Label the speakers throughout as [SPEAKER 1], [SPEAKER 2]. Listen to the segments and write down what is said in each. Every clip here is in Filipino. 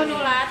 [SPEAKER 1] Ikaw nulat.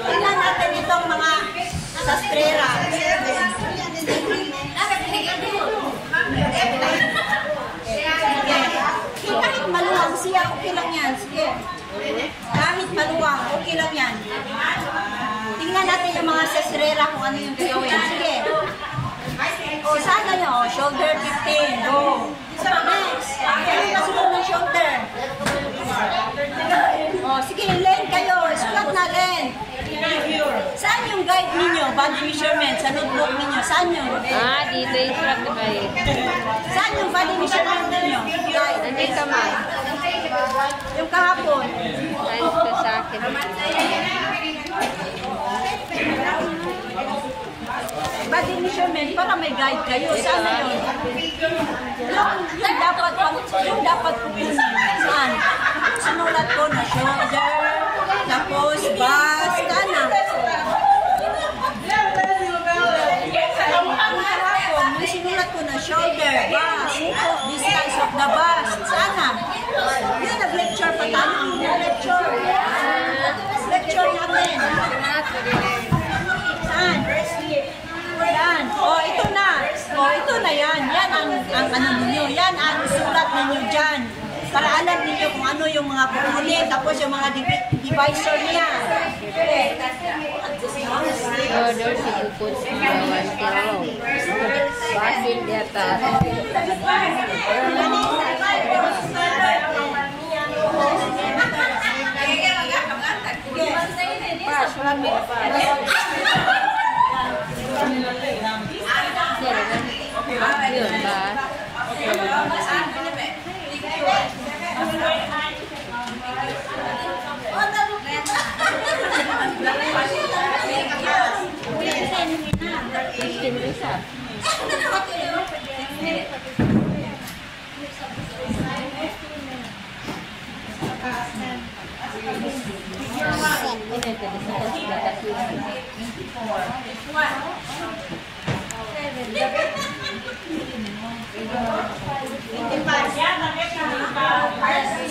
[SPEAKER 2] Tingnan natin itong mga sastrera. Kahit maluwang siya, okay lang yan. Sige. Kahit maluwang, okay lang yan. Tingnan natin yung mga sastrera kung ano yung gagawin. Sige. O, sana nyo. Shoulder 15. Go. Next. Ano kasunod ng shoulder? O, sige. Lane kayo. Sulat na lane. Saan yung guide ninyo? Body measurement sa notebook ninyo. Saan yun?
[SPEAKER 1] Dito yung sulat na kayo.
[SPEAKER 2] Saan yung body measurement ninyo? Guide.
[SPEAKER 1] Nandito man.
[SPEAKER 2] Yung kahapon.
[SPEAKER 1] Nandito sa akin.
[SPEAKER 2] Body measurement para may guide kayo. Sana yun. Yung dapat pupunin. Saan? Sinulat ko na shoulder, tapos bust, kana. Yung sinulat ko na shoulder, bust, distance of the bust. Sana. Yun, nag-lecture pa tayo. Lecture. Lecture natin. Saan? Yan. O, ito na. O, ito na yan. Yan ang ano ninyo. Yan ang sulat ninyo dyan. Para alam ninyo kung ano yung mga kukunin. Tapos yung mga divisor niya.
[SPEAKER 1] Shoulder, sikupot, one kilo. Basin data. Yun ba? Bye.